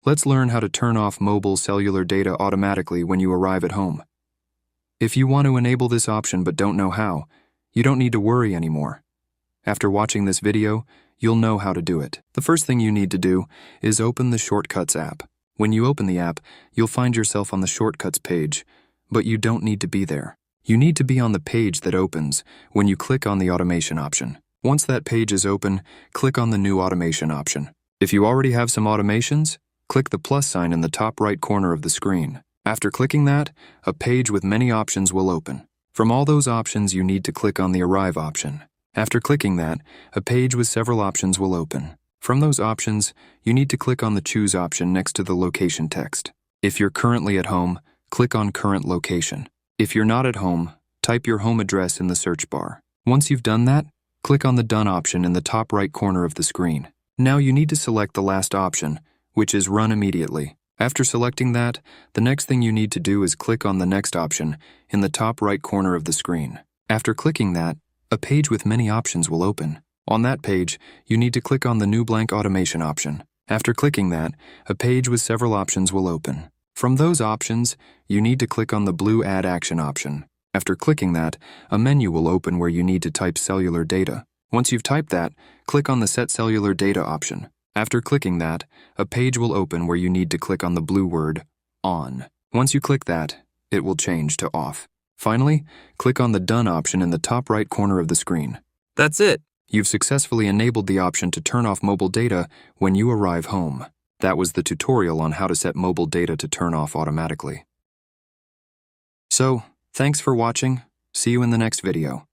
Let's learn how to turn off mobile cellular data automatically when you arrive at home. If you want to enable this option but don't know how, you don't need to worry anymore. After watching this video, you'll know how to do it. The first thing you need to do is open the Shortcuts app. When you open the app, you'll find yourself on the Shortcuts page, but you don't need to be there. You need to be on the page that opens when you click on the automation option. Once that page is open, click on the new automation option. If you already have some automations, click the plus sign in the top right corner of the screen. After clicking that, a page with many options will open. From all those options, you need to click on the Arrive option. After clicking that, a page with several options will open. From those options, you need to click on the Choose option next to the location text. If you're currently at home, click on Current Location. If you're not at home, type your home address in the search bar. Once you've done that, click on the Done option in the top right corner of the screen. Now you need to select the last option, which is Run Immediately. After selecting that, the next thing you need to do is click on the Next option in the top right corner of the screen. After clicking that, a page with many options will open. On that page, you need to click on the New Blank Automation option. After clicking that, a page with several options will open. From those options, you need to click on the blue Add Action option. After clicking that, a menu will open where you need to type cellular data. Once you've typed that, click on the Set Cellular Data option. After clicking that, a page will open where you need to click on the blue word On. Once you click that, it will change to Off. Finally, click on the Done option in the top right corner of the screen. That's it! You've successfully enabled the option to turn off mobile data when you arrive home. That was the tutorial on how to set mobile data to turn off automatically. So, thanks for watching. See you in the next video.